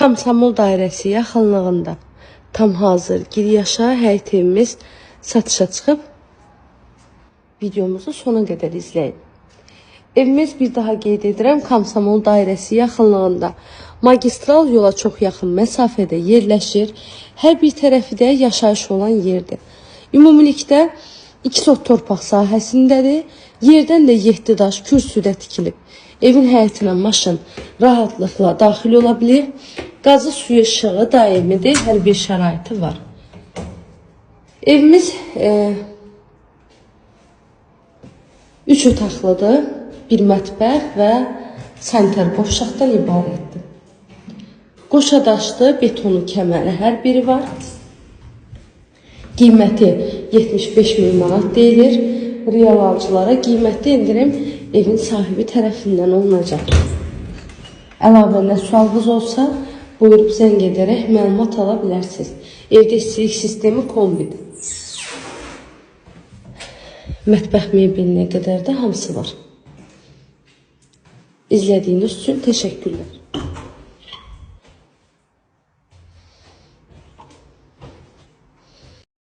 Komsomol dairəsi yaxınlığında tam hazır giryaşa həyət evimiz satışa çıxıb. Videomuzu sona qədər izləyin. Evimiz, bir daha qeyd edirəm, Komsomol dairəsi yaxınlığında magistral yola çox yaxın məsafədə yerləşir. Hər bir tərəfi də yaşayış olan yerdir. Ümumilikdə 2 sot torpaq sahəsindədir. Yerdən də 7 daş kürsüdə tikilib. Evin həyətinə maşın rahatlıqla daxil ola bilir. Qazı, suyu, işığı daimidir. Hər bir şəraiti var. Evimiz 3 otaqlıdır. Bir mətbəx və sanitar qovşaqdan ibarətdir. Qoşa daşlı, betonu kəməri hər biri var. Qiyməti 75.000 manat deyilir. Real alıcılara qiymətli endirim evin sahibi tərəfindən olunacaq. Əlavə nə sualınız olsa, buyurub zəng edərək məlumat ala bilərsiniz. Evdə istilik sistemi kombidir. Mətbəx mebelinə qədər də hamısı var. İzlədiyiniz üçün təşəkkürlər.